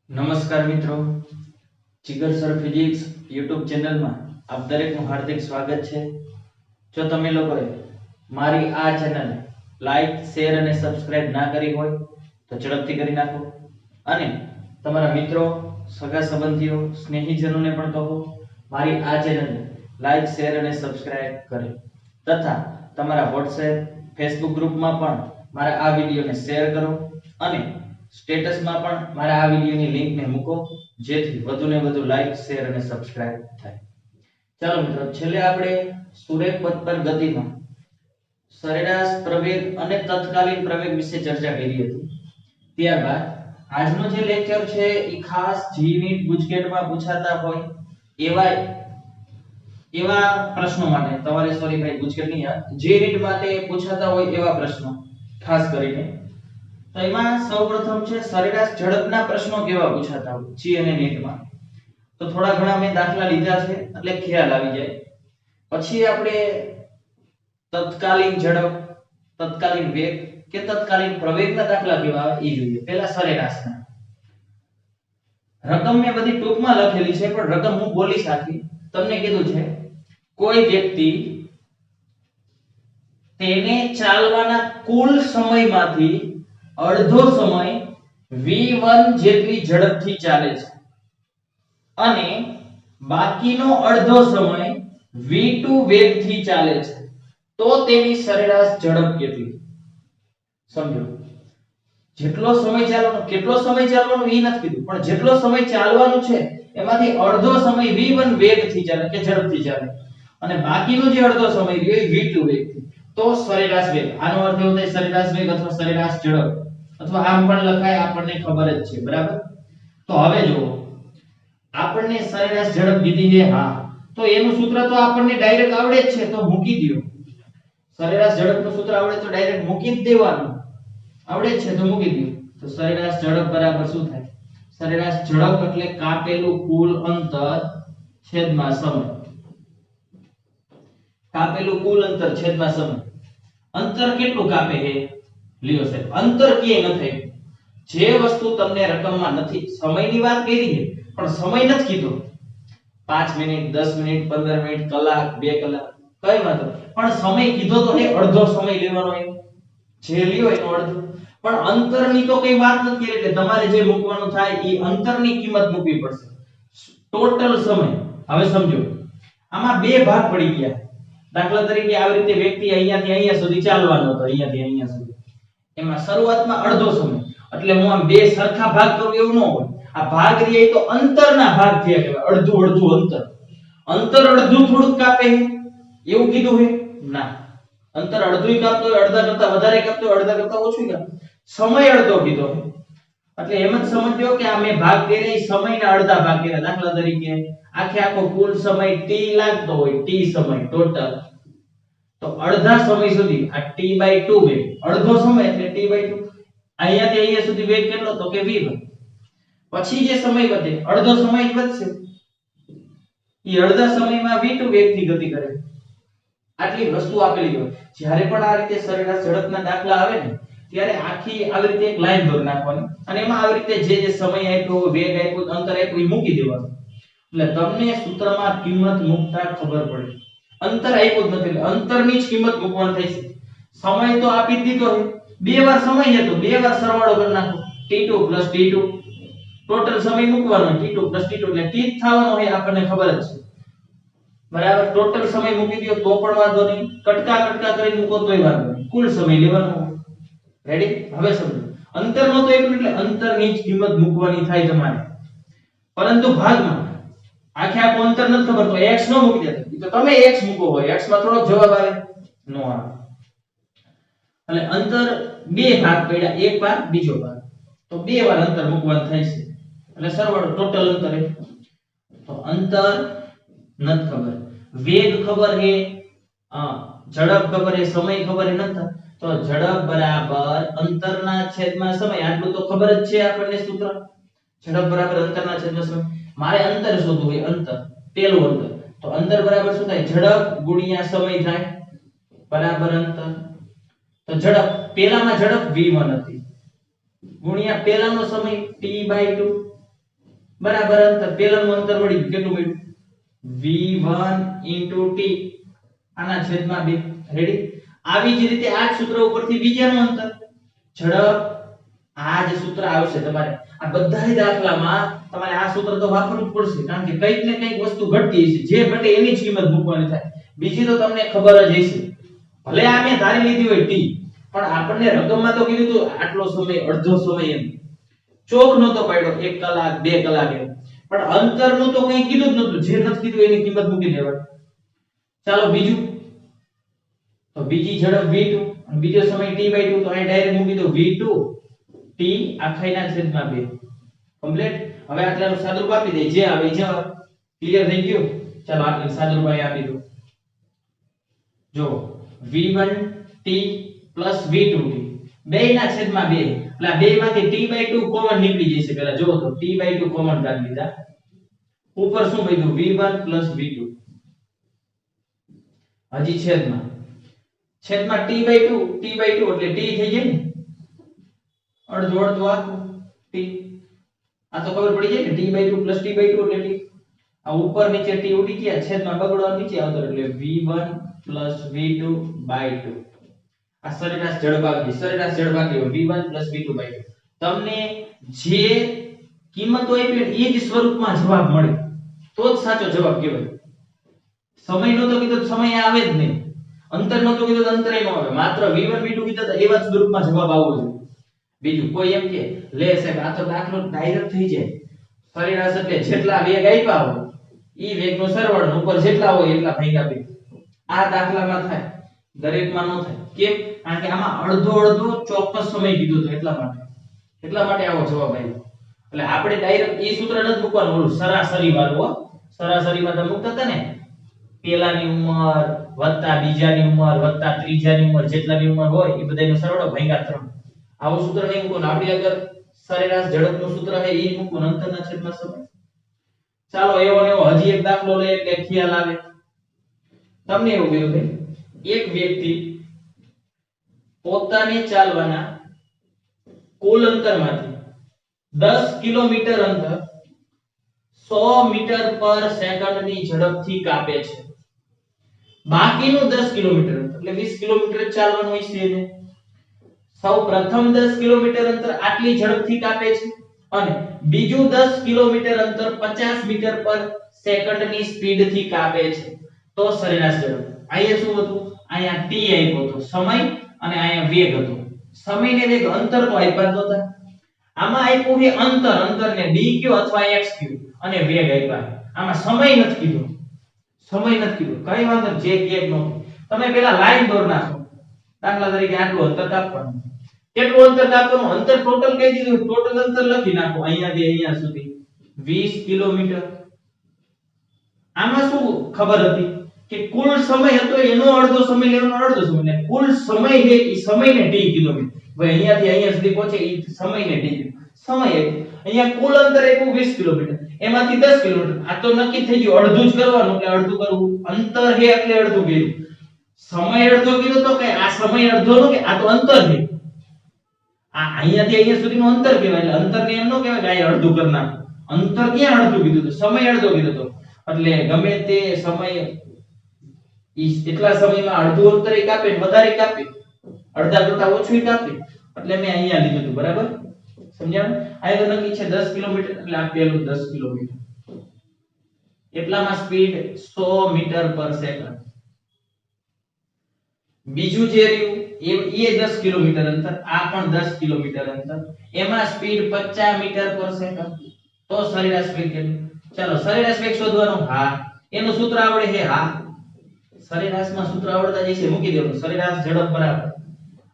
નમસ્કાર મિત્રો, જીગર sir physics YouTube ચેનલમાં આપ દરેકનું હાર્દિક સ્વાગત છે. જો તમે લોકોએ મારી આ ચેનલને લાઈક, શેર અને સબસ્ક્રાઇબ ના કરી હોય તો ઝડપથી કરી નાખો અને તમારા મિત્રો, સગા સંબંધીઓ, સ્નેહીજનોને પણ કહો મારી આ ચેનલને લાઈક, શેર અને સબસ્ક્રાઇબ કરે તથા તમારા WhatsApp, Facebook ગ્રુપમાં પણ મારા આ વિડિયોને શેર કરો અને સ્ટેટસમાં પણ મારા આ વિડિયોની લિંકને મૂકો જેથી વધુને વધુ લાઈક, શેર અને સબસ્ક્રાઇબ થાય. ચાલો મિત્રો, છેલ્લે આપણે સુરેખ પથ પર ગતિમાં સરેરાશ પ્રવેગ અને તત્કાલીન પ્રવેગ વિશે ચર્ચા કરી હતી. ત્યારબાદ આજનો જે લેક્ચર છે એ ખાસ જીનીટ ગુજકેટમાં પૂછાતા હોય એવા પ્રશ્નો માટે તમારે સોરી ભાઈ ગુજકેટ નહીં, જીનીટ માટે પૂછાતા હોય એવા પ્રશ્નો ખાસ કરીને. તો એમાં સૌપ્રથમ છે સરેરાશ ઝડપના પ્રશ્નો કેવા પૂછાતા હોય જી અને નીટમાં. તો થોડા ઘણા મેં દાખલા લીધા છે એટલે ખ્યાલ આવી જાય. પછી આપણે તત્કાલીન ઝડપ, તત્કાલીન વેગ કે તત્કાલીન પ્રવેગના દાખલા કેવા આવે એ જોઈએ. પહેલા સરેરાશના. રકમ મેં બધી ટૂંકમાં લખેલી છે પણ રકમ હું બોલીશ આખી. તમને કીધું છે કોઈ વ્યક્તિ તેને ચાલવાના કુલ સમયમાંથી અડધો સમય v1 જેટલી ઝડપથી ચાલે છે અને બાકીનો અડધો સમય v2 વેગથી ચાલે છે તો તેની સરેરાશ ઝડપ કેટલી? સમજો, જેટલો સમય ચાલવાનો, કેટલો સમય ચાલવાનો એ નથી કીધું, પણ જેટલો સમય ચાલવાનો છે એમાંથી અડધો સમય v1 વેગથી ચાલે કે ઝડપથી ચાલે અને બાકીનો જે અડધો સમય રહ્યો એ v2 વેગથી, તો સરેરાશ વેગ. આનો અર્થ એવો થાય સરેરાશ વેગ અથવા સરેરાશ ઝડપ, અથવા આમ પણ લખાય, આપણને ખબર જ છે, બરાબર. તો હવે જો આપણને સરેરાશ ઝડપ કીધી છે, હા, તો એનું સૂત્ર તો આપણને ડાયરેક્ટ આવડે જ છે, તો મૂકી દો. સરેરાશ ઝડપનું સૂત્ર આવડે તો ડાયરેક્ટ મૂકી જ દેવાનું, આવડે જ છે તો મૂકી દો. તો સરેરાશ ઝડપ બરાબર શું થાય? સરેરાશ ઝડપ એટલે કાપેલું કુલ અંતર છેદમાં સમય. કાપેલું કુલ અંતર છેદમાં સમય. અંતર કેટલું કાપે છે લ્યો સાહેબ, અંતર ક્યાંય નથી. જે વસ્તુ તમને રકમમાં નથી, સમયની વાત કરી છે પણ સમય નથી કીધો. 5 મિનિટ, 10 મિનિટ, 15 મિનિટ, કલાક, 2 કલાક, કઈ વાંધો, પણ સમય કીધો તો હે અડધો સમય લેવાનો એમ, જે લ્યો એનો અડધો. પણ અંતરની તો કઈ વાત નથી કરી એટલે તમારે જે મૂકવાનું થાય એ અંતરની કિંમત મૂકવી પડશે. ટોટલ સમય. હવે સમજો, આમાં બે ભાગ પડી ગયા. દાખલા તરીકે આવી રીતે વ્યક્તિ અહીંયાથી અહીંયા સુધી ચાલવાનો હતો, અહીંયાથી અહીંયા સુધી. એમાં શરૂઆતમાં અડધો સમય, એટલે હું આમ બે સરખા ભાગ કરું એવું ન હોય. આ ભાગ રે તો અંતરના ભાગ થયા કહેવાય, અડધું અડધું અંતર. અંતર અડધું થોડુંક કાપે એવું કીધું હે ના. અંતર અડધું કાપતો હોય, અડધા કરતા વધારે કાપતો હોય, અડધા કરતા ઓછું કાપતો, સમય અડધો કીધો. એટલે એમ જ સમજજો કે આ મેં ભાગ કર્યા એ સમયના અડધા ભાગ કર્યા. દાખલા તરીકે આખે આખો કુલ સમય t લાગતો હોય, t સમય ટોટલ, તો અડધા સમય સુધી આ t/2 વેગ, અડધો સમય એટલે t/2. અહીંયાથી અહીંયા સુધી વેગ કેટલો? તો કે v1. પછી જે સમય વધે, અડધો સમય જ વધશે, એ અડધા સમયમાં v2 વેગથી ગતિ કરે. આટલી વસ્તુ આપેલી હોય. જ્યારે પણ આ રીતે સરેરાશ ઝડપના દાખલા આવે ને ત્યારે આખી આવી રીતે એક લાઈન દોરી નાખવાની અને એમાં આવી રીતે જે સમય આપ્યો, વેગ આપ્યો, અંતર આપ્યું એ મૂકી દેવાનું. એટલે તમને સૂત્રમાં કિંમત મૂકતા ખબર પડે. અંતર આપ્યું જ નથી એટલે અંતરની જ કિંમત મૂકવાની થાય છે. સમય તો આપી જ દીધો છે, બે વાર સમય હતો, બે વાર સરવાળો કરી નાખો, t2 + t2. ટોટલ સમય મૂકવાનો t2 + t2 એટલે t જ થવાનો હોય, આપણને ખબર જ છે, બરાબર. ટોટલ સમય મૂકી દો તો પણ વાંધો નહીં, કટકા કટકા કરીને મૂકો તોય વાંધો નહીં, કુલ સમય લેવાનો. રેડી? હવે સમજો, અંતર નતો આપ્યું એટલે અંતરની જ કિંમત મૂકવાની થાય તમારે. પરંતુ ભાગમાં આખે આખું અંતર નથી ખબર તો x નો મૂકી દેતા, તો તમે x મૂકો હોય, x માં થોડો જવાબ આવે નો આવે. એટલે અંતર બે ભાગ પડ્યા, એક ભાગ બીજો ભાગ, તો બે વાર અંતર મૂકવાનું થાય છે. એટલે સરવાળો ટોટલ અંતર હે. તો અંતર નથી ખબર, વેગ ખબર હે, ઝડપ ખબર હે, સમય ખબર હે નથી. તો ઝડપ બરાબર અંતરના છેદમાં સમય, આટલું તો ખબર જ છે આપણને સૂત્ર. ઝડપ બરાબર અંતરના છેદમાં સમય. મારે અંતર શોધવું હોય, અંતર, પેલું અંતર. તો અંતર બરાબર શું થાય? ઝડપ ગુણ્યા સમય થાય બરાબર અંતર. તો ઝડપ, પેલામાં ઝડપ v1 હતી ગુણ્યા પેલાનો સમય t/2 બરાબર અંતર પેલાનું અંતર મળી ગયું કેટલું મળ્યું v1 t આના છેદમાં 2 રેડી આવી જ રીતે આ જ સૂત્ર ઉપરથી બીજાનું અંતર ઝડપ આ જ સૂત્ર આવશે તમારે આ બધા દાખલામાં તમારે આ સૂત્ર તો વાપરવું જ પડશે કારણ કે કંઈક ને કંઈક વસ્તુ ઘટતી હશે જે ઘટે એની જ કિંમત મૂકવાની થાય બીજી તો તમને ખબર જ હશે ભલે આ મેં ધારી લીધી હોય t પણ આપણને રકમમાં તો કીધું હતું આટલો સમય અડધો સમય એમ ચોક નતો પાડ્યો 1 કલાક 2 કલાક એમ પણ અંતરનું તો કંઈ કીધું જ નતું જે નથી કીધું એની કિંમત મૂકી દેવાની ચાલો બીજું તો બીજી ઝડપ v2 અને બીજો સમય t/2 તો અહીં ડાયરેક્ટ મૂકી દો v2 t આખાઈના છેદમાં 2 કમ્પ્લીટ હવે આટલાનું સાદુરૂપ આપી દે જે આવે જવાબ ક્લિયર થઈ ગયું ચાલો આટલું સાદુરૂપ આપી દો જો v1 t v2 t બેયના છેદમાં 2 એટલે આ બેયમાંથી t/2 કોમન નીકળી જશે પહેલા જો તો t/2 કોમન કાઢી લીધા ઉપર શું બચ્યું v1 v2 હજી છેદમાં t/2 એટલે t થઈ જાય ને અડધો અડધો આખું t આ તો ખબર પડી જાય ને t/2 t/2 એટલે t આ ઉપર નીચે t ઉડી ગયા છેદમાં બગડો નીચે આવતો એટલે v1 v2 2 આ સરેરાશ ઝડપ આવી v1 v2 2 તમને જે કિંમતો આપી એ જ સ્વરૂપમાં જવાબ મળે તો જ સાચો જવાબ કહેવાય સમયનો તો કીધું સમય આવે જ નહીં અંતરનો તો કીધું અંતરે ન આવે માત્ર v1 v2 કીધું તો એવા જ સ્વરૂપમાં જવાબ આવવો જોઈએ બીજું કોઈ એમ કે લે સાહેબ આ તો દાખલો ડાયરેક્ટ થઈ જાય સરેરાશ એટલે જેટલા વેગ આપ્યા હોય ઈ વેગનો સરવાળો ઉપર જેટલા હોય એટલા ભાગ્યા 2 આ દાખલામાં થાય દરેકમાં ન થાય કેમ કારણ કે આમાં અડધો અડધો ચોક્કસ સમય કીધો તો એટલા માટે આવો જવાબ આવ્યો એટલે આપણે ડાયરેક્ટ એ સૂત્ર નથી મૂકવાનું ઓલું સરાસરી વાળું હો સરાસરીમાં તમે મૂકતા હતા ને પેલાની ઉંમર વત્તા બીજાની ઉંમર વત્તા ત્રીજાની ઉંમર જેટલાની ઉંમર હોય એ બધાનો સરવાળો ભાગ્યા 3 આવું સૂત્ર નહીં મૂકવાનું આપણે અગર સરેરાશ ઝડપનું સૂત્ર છે એ મૂકવાનું અંતરના છેદમાં સમય ચાલો એવો ને એવો હજી એક દાખલો લે એટલે ખ્યાલ આવે તમને એવું કીધું કે એક વ્યક્તિ પોતાને ચાલવાના કુલ અંતરમાંથી 10 કિલોમીટર અંતર 100 મીટર પર સેકન્ડની ઝડપથી કાપે છે બાકીનું 10 કિલોમીટર એટલે 20 કિલોમીટર ચાલવાનું હોય છે એને સૌ પ્રથમ 10 કિલોમીટર અંતર આટલી ઝડપથી કાપે છે અને બીજું 10 કિલોમીટર અંતર 50 મીટર પર સેકન્ડની સ્પીડથી કાપે છે તો સરેરાશ ઝડપ અહીંયા શું હતું અહીંયા t આપ્યો હતો સમય અને અહીંયા વેગ હતો સમય ને વેગ અંતર તો આપ્યા જ નહોતા આમાં આપ્યું છે અંતરને d કયો અથવા x કયો અને વેગ આપ્યા આમાં સમય નથી કીધો કઈ વાંધો જે કે નો તમે પેલા લાઈન દોર નાખો દાખલા તરીકે આટલું અંતર કાપવાનું કેટલું અંતર કાપવાનું અંતર ટોટલ કહી દીધું ટોટલ અંતર લખી નાખો અહીંયાથી અહીંયા સુધી 20 કિલોમીટર આમાં શું ખબર હતી કે કુલ સમય હતો એનો અડધો સમય લેવાનો અડધો સમય કુલ સમય છે એ સમયને t કિલોમીટર ભાઈ અહીંયાથી અહીંયા સુધી પહોંચે એ સમયને t સમય અહીંયા કુલ અંતર આપ્યું 20 કિલોમીટર એમાંથી 10 કિલોમીટર આ તો નક્કી થઈ ગયું અડધું જ કરવાનું એટલે અડધું કરવું અંતર છે એટલે અડધું કર્યું સમય અડધો કીધો તો કે આ સમય અડધો નો કે આ તો અંતર છે આ અહીંયાથી અહીંયા સુધીનું અંતર કહેવાય એટલે અંતરને એમ નો કહેવાય કે આ અડધું કરી નાખો અંતર ક્યાં અડધું કીધું તો સમય અડધો કીધો તો એટલે ગમે તે સમય એટલા સમયમાં અડધું અંતર કાપે વધારે કાપે અડધા કરતા ઓછું કાપે એટલે મેં અહીંયા લીધું હતું બરાબર સમજાણું આ તો નક્કી છે 10 કિલોમીટર એટલે આ પેલું 10 કિલોમીટર એટલામાં સ્પીડ 100 મીટર પર સેકન્ડ બીજું જે રહ્યું એ 10 કિલોમીટર અંતર આ પણ 10 કિલોમીટર અંતર એમાં સ્પીડ 50 મીટર પર સેકન્ડ તો સરેરાશ વેગ કેટલું ચાલો સરેરાશ વેગ શોધવાનો હા એનું સૂત્ર આવડે છે હા સરેરાશમાં સૂત્ર આવડતા જ છે મૂકી દેવાનું સરેરાશ ઝડપ બરાબર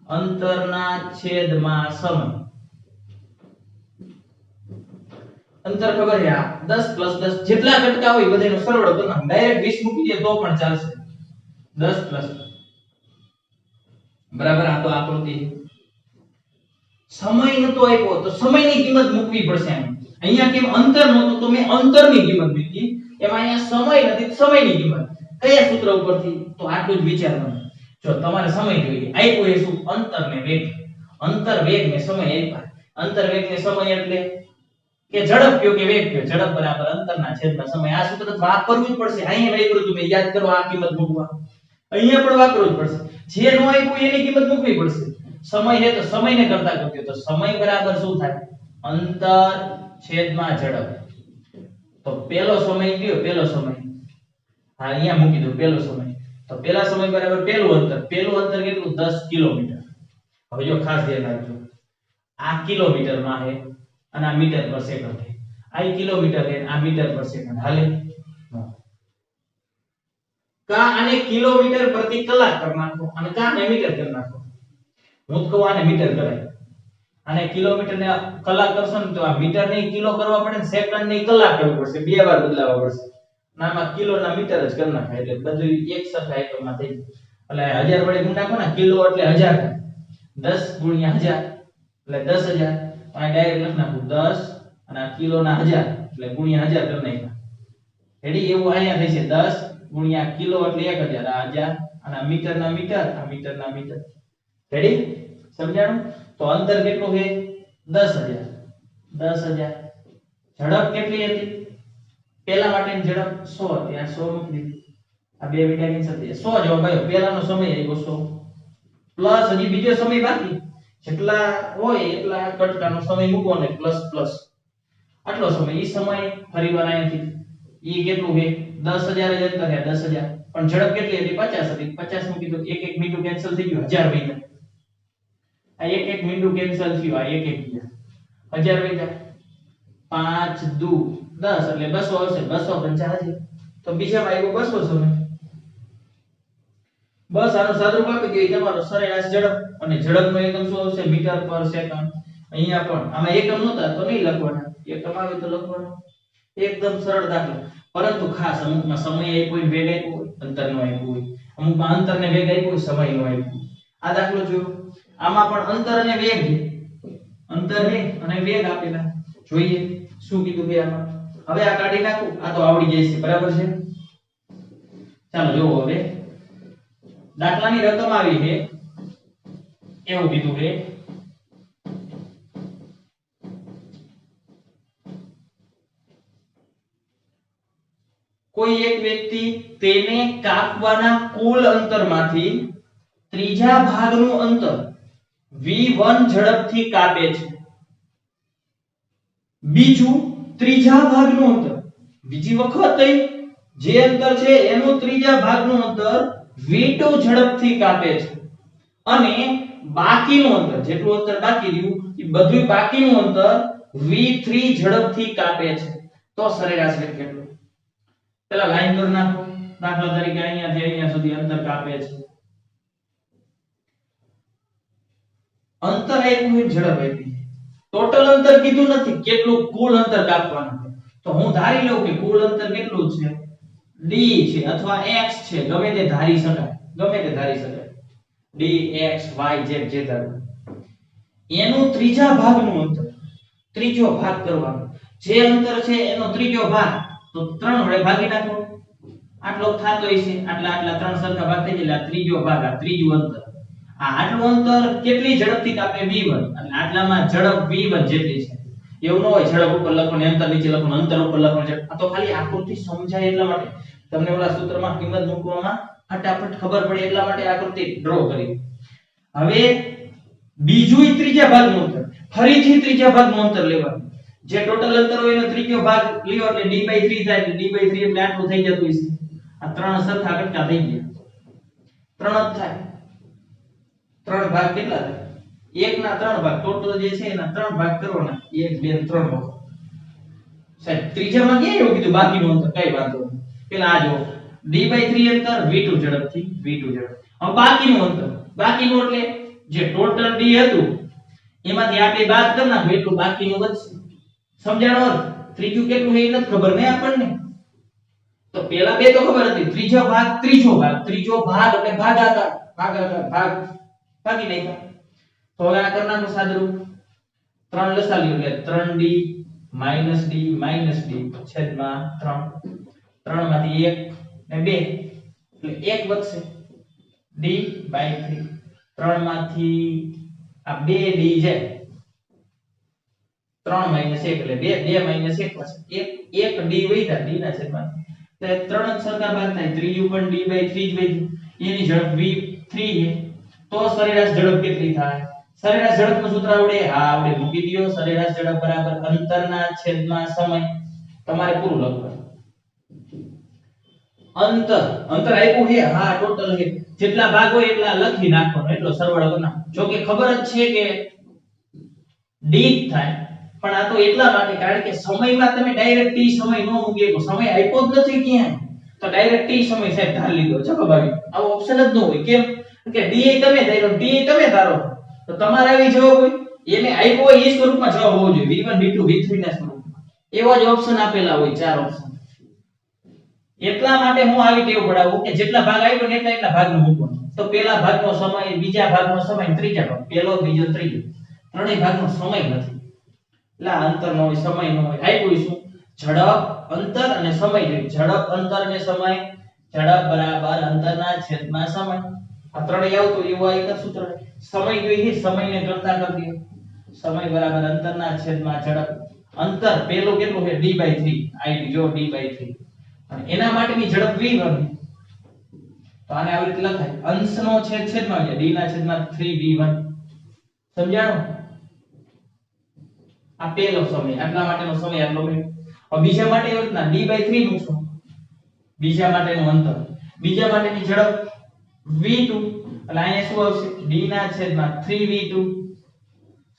અંતરના છેદમાં સમય અંતર ખબર છે આ 10 + 10 જેટલા ઘટકા હોય બધાનો સરવાળો કરો ડાયરેક્ટ 20 મૂકી દે તો પણ ચાલશે 10 + બરાબર આ તો આકૃતિ સમય નતો આપ્યો તો સમયની કિંમત મૂકવી પડશે અહીંયા કેમ અંતર નતો તો મેં અંતરની કિંમત મૂકી એમાં અહીંયા સમય નથી તો સમયની કિંમત કયા સૂત્ર ઉપરથી તો આટલું જ વિચારવાનું જો તમારે સમય જોઈએ આપ્યો એ શું અંતર ને વેગ અંતર વેગ ને સમય આપ્યા અંતર વેગ ને સમય એટલે કે ઝડપ કયો કે વેગ કયો, ઝડપ બરાબર અંતરના છેદમાં સમય. આ સૂત્ર વાપરવું જ પડશે. અહીંયા વાપર્યું તમે યાદ કરો, આ કિંમત મૂકવા અહીંયા પણ વાપરવું જ પડશે. જે નો આપ્યું એની કિંમત મૂકવી પડશે. સમય છે તો સમયને કરતા કરજો તો સમય બરાબર શું થાય? અંતર છેદમાં ઝડપ. તો પેલો સમય કયો? પેલો સમય હા અહીંયા મૂકી દો. પેલો સમય તો પેલા સમય બરાબર પેલું અંતર. પેલું અંતર કેટલું? 10 કિલોમીટર. હવે જો ખાસ ધ્યાન રાખજો, આ કિલોમીટર માં છે અને આ મીટર પર સેકન્ડ છે. આ કિલોમીટર છે, આ મીટર પર સેકન્ડ હાલે. કા આને કિલોમીટર પ્રતિ કલાક કરી નાખો અને કા આને મીટર કરી નાખો. હું તો કહું આને મીટર કરાય. આને કિલોમીટર ને કલાક કરશો ને તો આ મીટર ને કિલો કરવા પડે ને સેકન્ડ ને કલાક કરવું પડશે. બે વાર બદલાવવા પડશે. નામાં કિલો ના મીટર જ કરી નાખાય એટલે બધું એક સરખા આઈટમમાં થઈ જાય. એટલે 1000 વડે ગુણ નાખો ને, કિલો એટલે 1000, 10 ગુણ્યા 1000 એટલે 10000. આ ડાયરેક્ટ લખ નાખું 10 અને આ કિલો ના 1000 એટલે ગુણ્યા 1000 કરી નાખ્યા. રેડી? એવું અહીંયા થઈ છે 10 ગુણ્યા કિલો એટલે 1000, આ 1000 અને આ મીટર ના મીટર, આ મીટર ના મીટર. રેડી? સમજાણું? તો અંતર કેટલું છે? 10000. 10000. ઝડપ કેટલી હતી? પેલા માટેની ઝડપ 100 હતી. આ 100 મૂકી દીધી. આ બે મીટર કેન્સલ થઈ જાય. 100 જવાબ આવ્યો. પેલાનો સમય આવ્યો 100 પ્લસ હજી બીજો સમય બાકી. જેટલા હોય એટલા કટકાનો સમય મૂકો ને પ્લસ પ્લસ આટલો સમય. ઈ સમય ફરીવાર અહીંયાથી ઈ કેટલું છે? 10000 જ અંતર છે. 10000 પણ ઝડપ કેટલી હતી? 50 હતી. 50 મૂકી દો. એક એક મીંડું કેન્સલ થઈ ગયું. 1000 વઈ ગયા. આ એક એક મીંડું કેન્સલ થયું. આ એક એક ગયા. 1000 વઈ ગયા. 5 દુ 10 એટલે 200 આવશે. 250. તો બીજામાં આવ્યો 200 સમય. બસ આનો સાદુરૂપ આપી દઈએ. તમારો સરેરાશ ઝડપ અને ઝડપનો એકમ શું આવશે? મીટર પર સેકન્ડ. અહીંયા પણ આમાં એકમ નહોતા તો નહીં લખવાના, એકમ આવે તો લખવાના. એકદમ સરળ દાખલો. પરંતુ ખાસ અમુકમાં સમય આપ્યો હોય, વેગ આપ્યો હોય, અંતરનો આપ્યો હોય. અમુકમાં અંતરને વેગ આપ્યો હોય, સમયનો આપ્યો. આ દાખલો જોયો. આમાં પણ અંતર અને વેગ છે. અંતર છે અને વેગ આપેલા. જોઈએ શું કીધું કે આમાં. હવે આ કાઢી નાખું. આ તો આવડી જાય છે. બરાબર છે? ચાલો જોવો હવે. દાખલાની રકમ આવી છે એવું કીધું છે કોઈ એક વ્યક્તિ તેને કાપવાના કુલ અંતરમાંથી ત્રીજા ભાગનું અંતર v1 ઝડપથી કાપે છે. બીજું ત્રીજા ભાગનું અંતર, બીજી વખત જે અંતર છે એનું ત્રીજા ભાગનું અંતર v2 ઝડપથી કાપે છે અને બાકીનું અંતર, જેટલું અંતર બાકી રહ્યું એ બધું બાકીનું અંતર v3 ઝડપથી કાપે છે. તો સરેરાશ વેગ કેટલો? પેલા લાઈન દોર નાખો. દાખલા તરીકે અહીંયાથી અહીંયા સુધી અંતર કાપે છે. અંતર આપ્યું હોય, ઝડપ આપી. ટોટલ અંતર કીધું નથી, કેટલું કુલ અંતર કાપવાનું છે. તો હું ધારી લઉં કે કુલ અંતર કેટલું છે? d છે અથવા x છે, ગમે તે ધારી શકાય. ગમે તે ધારી શકાય. d x y z જે ધારો. એનું ત્રીજા ભાગનું અંતર, ત્રીજો ભાગ કરવાનો. જે અંતર છે એનો ત્રીજો ભાગ તો 3 વડે ભાગી નાખો. આટલો થાતો હશે, આટલા આટલા 3 સરખા ભાગ થઈ જાય. આ ત્રીજો ભાગ, આ ત્રીજું અંતર. આ આટલું અંતર કેટલી ઝડપથી કાપે? v1. એટલે આટલામાં ઝડપ v1 જેટલી છે. એવું ન હોય ઝડપ ઉપર લખો ને અંતર નીચે લખો ને અંતર ઉપર લખો ને. આ તો ખાલી આકૃતિ સમજાય એટલા માટે. તમને ઓલા સૂત્રમાં કિંમત મૂકવામાં ફટાફટ ખબર પડે એટલા માટે આકૃતિ ડ્રો કરી. હવે બીજું ત્રીજા ભાગનું અંતર, ફરીથી ત્રીજા ભાગનું અંતર લેવાનું. જે ટોટલ અંતર હોય એનો ત્રીજો ભાગ લ્યો એટલે d/3 થાય. એટલે d/3 એટલે આટલું થઈ જતું હશે. આ 3 સરખા કટકા થઈ ગયા. 3 જ થાય. 3 ભાગ કેટલા થાય? 1 ના 3 ભાગ. ટોટલ જે છે એના 3 ભાગ કરવાના. 1 2 3 ભાગ. સાહેબ ત્રીજામાં ક્યાં એવું કીધું બાકીનું અંતર? કઈ વાંધો નહીં. પેલા આ જો d/3 અંતર v2 ઝડપથી, v2 ઝડપ. હવે બાકીનું અંતર, બાકીનું એટલે જે ટોટલ d હતું એમાંથી આ બે બાદ કરી નાખો એટલું બાકીનું વધશે. સમજાણો? ત્રીજું કેટલું એ નથી ખબર ને આપણને. તો પેલા બે તો ખબર હતી. ત્રીજો ભાગ એટલે ભાગાકાર, ભાગ ભાગી નાખ્યા. તો હવે આ કરી નાખો સાદુરૂપ. 3 લસાલ્યું એટલે 3d - d છેદમાં 3. 3 માંથી 1 ને 2 એટલે 1 વધશે. d/3. 3 માંથી આ 2d જાય 3 1 એટલે 2 2 1 1 1 d વધ્યા d ના છેદમાં એટલે 3 જ સરખા ભાગ થાય ત્રીજું પણ d/3 જ વધ્યું એની ઝડપ v3 છે તો સરેરાશ ઝડપ કેટલી થાય સરેરાશ ઝડપનું સૂત્ર આવડે હા આવડે મૂકી દયો સરેરાશ ઝડપ બરાબર અંતરના છેદમાં સમય તમારે પૂરું લખવાનું અંતર આપ્યું છે હા ટોટલ છે જેટલા ભાગ હોય એટલા લખી નાખવાનો એટલો સરવાળો કરી નાખો જો કે ખબર જ છે કે d થાય પણ આ તો એટલા માટે કારણ કે સમયમાં તમે ડાયરેક્ટ t સમય ન મૂકી શકો સમય આપ્યો જ નથી ક્યાં તો ડાયરેક્ટ t સમય સાહેબ ધાર લીધો જવાબ આવી આવો ઓપ્શન જ ન હોય કેમ કે d તમે ધારો t તમે ધારો તો તમારે આવી જવાબ હોય એને આપ્યો હોય એ સ્વરૂપમાં જવાબ હોવો જોઈએ v1 v2 v3 ના સ્વરૂપમાં એવા જ ઓપ્શન આપેલા હોય ચાર ઓપ્શન એટલા માટે હું આવી ટેવ પડાવું કે જેટલા ભાગ આપ્યો ને એટલા ભાગનો મૂકવાનો તો પહેલા ભાગનો સમય બીજા ભાગનો સમય ત્રીજા ભાગ પહેલો બીજો ત્રીજો ત્રણેય ભાગનો સમય નથી એટલે અંતર નો હોય સમય નો હોય આપ્યું શું ઝડપ અંતર અને સમય જોઈએ ઝડપ અંતર અને સમય ઝડપ બરાબર અંતરના છેદમાં સમય આ ત્રણેય આવતું એવું એક જ સૂત્ર સમય જોઈએ સમયને કરતા કરી દો સમય બરાબર અંતરના છેદમાં ઝડપ અંતર પહેલું કેટલું છે d/3 આઈ જો d/3 અને એના માટેની ઝડપ v1 તો આને આવી રીતે લખાય અંશનો છેદ છેદમાં જાય d ના છેદમાં 3v1 સમજાણો આ પહેલો સમય આટલા માટેનો સમય આટલો મળ્યો હવે બીજા માટે એવી રીતના d/3 મૂકશો બીજા માટેનું અંતર બીજા માટેની ઝડપ v2 એટલે અહીંયા શું આવશે d ના છેદમાં 3v2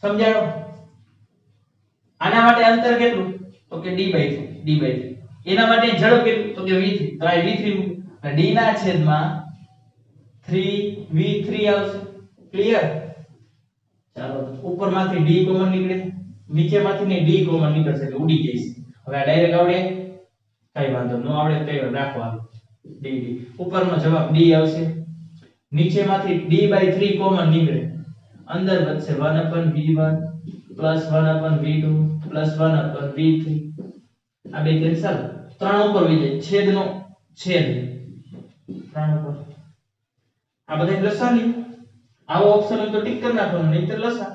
સમજાણો આના માટે અંતર કેટલું તો કે d/3 એના માટે ઝડપ કેટલું તો કે v3 તો આ v3 d ના છેદમાં 3v3 આવશે ક્લિયર ચાલો ઉપરમાંથી d કોમન નીકળે નીચેમાંથી ને d કોમન નીકળશે એટલે ઉડી જશે હવે આ ડાયરેક્ટ આવડે કઈ વાંધો ન આવડે તો રાખવાનું d ઉપરનો જવાબ d આવશે નીચેમાંથી d/3 કોમન નીકળે અંદર વધશે 1/v1 1/v2 1/v3 આ બે કેન્સલ 3 ઉપર વઈ જાય છેદનો છેદ 3 ઉપર આ બધા લસા લ્યો આવો ઓપ્શન હોય તો ટિક કરી નાખવાનો નહીતર લસા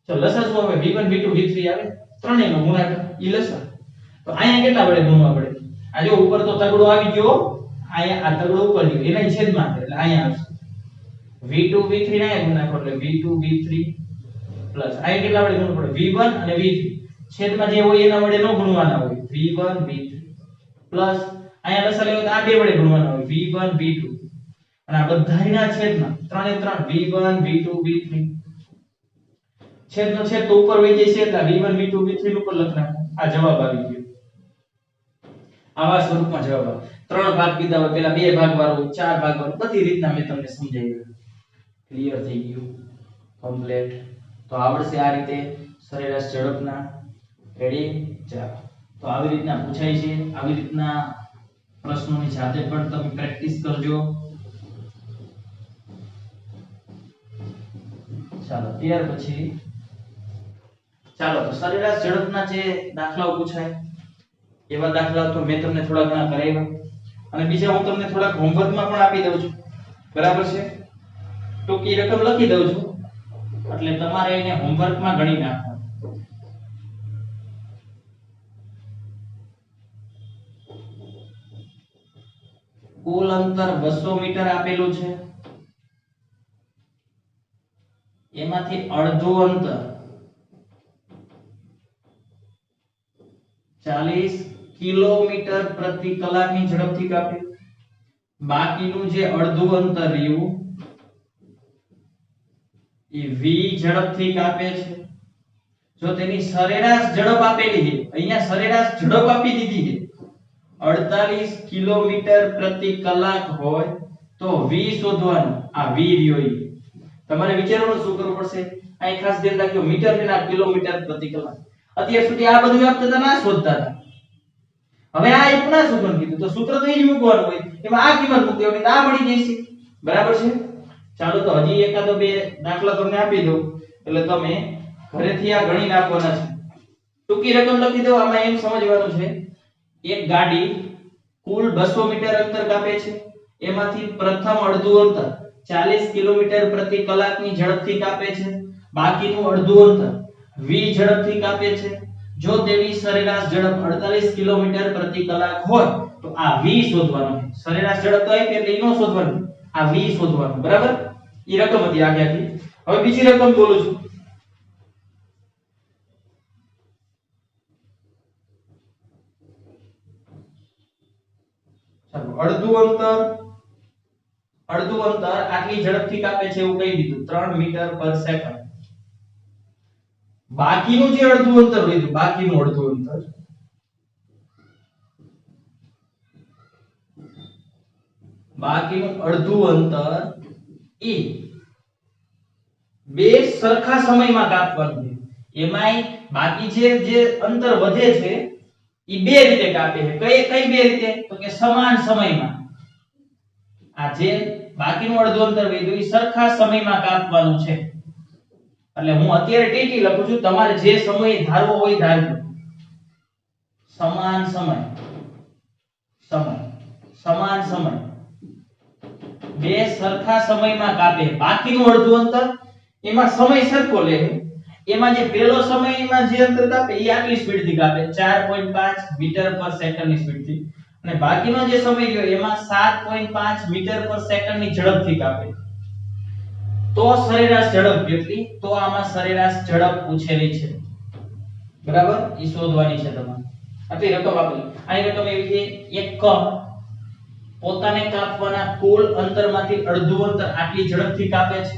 તો લસા શું આવે v1 v2 v3 આવે ત્રણેયનો ગુણાકાર ઈ લસા તો અહીંયા કેટલા વડે ગુણવા પડે આ જો ઉપર તો તગડો આવી ગયો અહીંયા આ તગડો ઉપર ગયો એના છેદમાં એટલે અહીંયા આવશે v2 v3 ને ગુણાકાર એટલે v2 v3 પ્લસ અહીંયા કેટલા વડે ગુણવું પડે v1 અને v3 છેદમાં જે હોય એના વડે ન ગુણવાના હોય v1 v3 પ્લસ અહીંયા લસા લેવો તો આ બે વડે ગુણવાના હોય v1 v2 અને આ બધાયના છેદમાં 3 એ 3 v1 v2 v3 છેદનો છેદ તો ઉપર વઈ જાય છે એટલે v1 v2 v3 ઉપર લખ નાખો આ જવાબ આવી ગયો આવા સ્વરૂપમાં જવાબ આવે ત્રણ ભાગ કીધા હોય પેલા બે ભાગ વાળો ચાર ભાગ વાળો બધી રીતના મેં તમને સમજાવ્યું ક્લિયર થઈ ગયું કમ્પ્લીટ તો આવડશે આ રીતે સરેરાશ ઝડપના રેડી ચાલો તો આવી રીતના પૂછાય છે આવી રીતના પ્રશ્નોની જાતે પણ તમે પ્રેક્ટિસ કરજો ચાલો ત્યાર પછી ચાલો તો સરેરાશ ઝડપના જે દાખલાઓ પૂછાય એવા દાખલાઓ તો મેં તમને થોડા ઘણા કરાવ્યા અને બીજા હું તમને થોડાક હોમવર્કમાં પણ આપી દઉં છું બરાબર છે ટૂંકી રકમ લખી દઉં છું એટલે તમારે એને હોમવર્કમાં ગણી નાખવાનું કુલ અંતર 200 મીટર આપેલું છે એમાંથી અડધું અંતર 40 કિલોમીટર પ્રતિ કલાકની ઝડપથી કાપે બાકીનું જે અડધું અંતર રહ્યું એ v ઝડપથી કાપે છે જો તેની સરેરાશ ઝડપ આપેલી છે અહીંયા સરેરાશ ઝડપ આપી દીધી છે 48 કિલોમીટર પ્રતિ કલાક હોય તો v શોધવાનું આ v રહ્યો ઈ તમારે વિચારવાનું શું કરવું પડશે અહીં ખાસ ધ્યાન રાખજો મીટર ને ના કિલોમીટર પ્રતિ કલાક અત્યાર સુધી આ બધું આપતા હતા ના શોધતા હતા હવે આ એક ના સૂત્ર કીધું તો સૂત્ર તો એ જ મૂકવાનું હોય એમાં આ કિંમત મૂકી દેવાની તો આ મળી જશે બરાબર છે ચાલો તો હજી એકાદો બે દાખલા તમને આપી દઉં એટલે તમે ઘરેથી આ ગણી નાખવાના છે ટૂંકી રકમ લખી દો આમાં એમ સમજવાનું છે એક ગાડી કુલ 200 મીટર અંતર કાપે છે એમાંથી પ્રથમ અડધું અંતર 40 કિલોમીટર પ્રતિ કલાકની ઝડપથી કાપે છે બાકીનું અડધું અંતર v ઝડપથી કાપે છે. જો તેની સરેરાશ ઝડપ 48 કિલોમીટર પ્રતિ કલાક હોય તો આ v શોધવાનું છે. સરેરાશ ઝડપ તો આપી એટલે નો શોધવાનું, આ v શોધવાનું. બરાબર? ઈ રકમ હતી આખી. હવે બીજી રકમ બોલું છું. ચાલો, અડધું અંતર આટલી ઝડપથી કાપે છે એવું કહી દીધું, 3 મીટર પર સેકન્ડ. બાકીનું જે અડધું અંતર લીધું, બાકીનું અડધું અંતર એ બે સરખા સમયમાં કાપવાનું છે. એમાંય બાકી જે અંતર વધે છે એ બે રીતે કાપે છે. કઈ બે રીતે? તો કે સમાન સમયમાં. આ જે બાકીનું અડધું અંતર વધ્યું એ સરખા સમયમાં કાપવાનું છે. એટલે હું અત્યારે ટીટી લખું છું, તમારે જે સમય ધારવો હોય ધારજો. સમાન સમય બે સરખા સમયમાં કાપે. બાકીનું અડધું અંતર એમાં સમય સરખો લે. એમાં જે પહેલો સમયમાં જે અંતર કાપે એ આટલી સ્પીડથી કાપે, 4.5 મીટર પર સેકન્ડની સ્પીડથી. અને બાકીનો જે સમય રહ્યો એમાં 7.5 મીટર પર સેકન્ડની ઝડપથી કાપે. તો સરેરાશ ઝડપ કેટલી? તો આમાં સરેરાશ ઝડપ પૂછેલી છે. બરાબર? ઈ શોધવાની છે તમારે. આટલી રકમ આપેલી. આની રકમ એવી છે, એક પોતાને કાપવાના કુલ અંતરમાંથી અડધું અંતર આટલી ઝડપથી કાપે છે.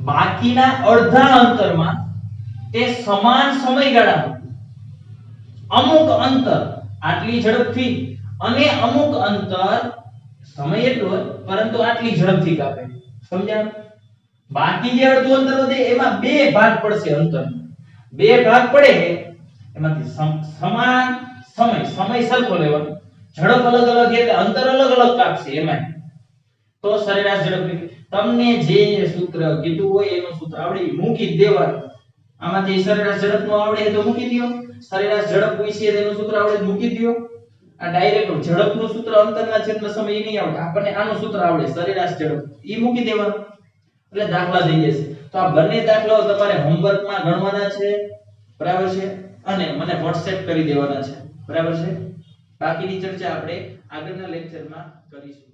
બાકીના અડધા અંતરમાં તે સમાન સમયગાળામાં અમુક અંતર આટલી ઝડપથી અને અમુક અંતર સમય એટલો હોય પરંતુ આટલી ઝડપથી કાપે. સમજ્યા? બાકી જે અડધું અંતર વધે એમાં બે ભાગ પડશે. અંતર બે ભાગ પડે એમાંથી સમાન સમય સરખો લેવાનો, ઝડપ અલગ અલગ એટલે અંતર અલગ અલગ કાપશે. એમાં તો સરેરાશ ઝડપ તમને જે સૂત્ર કીધું હોય એનું સૂત્ર આવડે મૂકી દેવાનું. આમાંથી સરેરાશ ઝડપ નો આવડે તો મૂકી દયો, સરેરાશ ઝડપ પૂછીએ તેનું સૂત્ર આવડે મૂકી દયો. આ ડાયરેક્ટ ઝડપનું સૂત્ર અંતરના છેદમાં સમય ઈ નહીં આવડે, આપણને આનું સૂત્ર આવડે સરેરાશ ઝડપ, ઈ મૂકી દેવાનું એટલે દાખલા થઈ જશે. તો આ બંને દાખલાઓ તમારે હોમવર્કમાં ગણવાના છે. બરાબર છે? અને મને WhatsApp કરી દેવાના છે. બરાબર છે? બાકીની ચર્ચા આપણે આગળના લેક્ચરમાં કરીશું.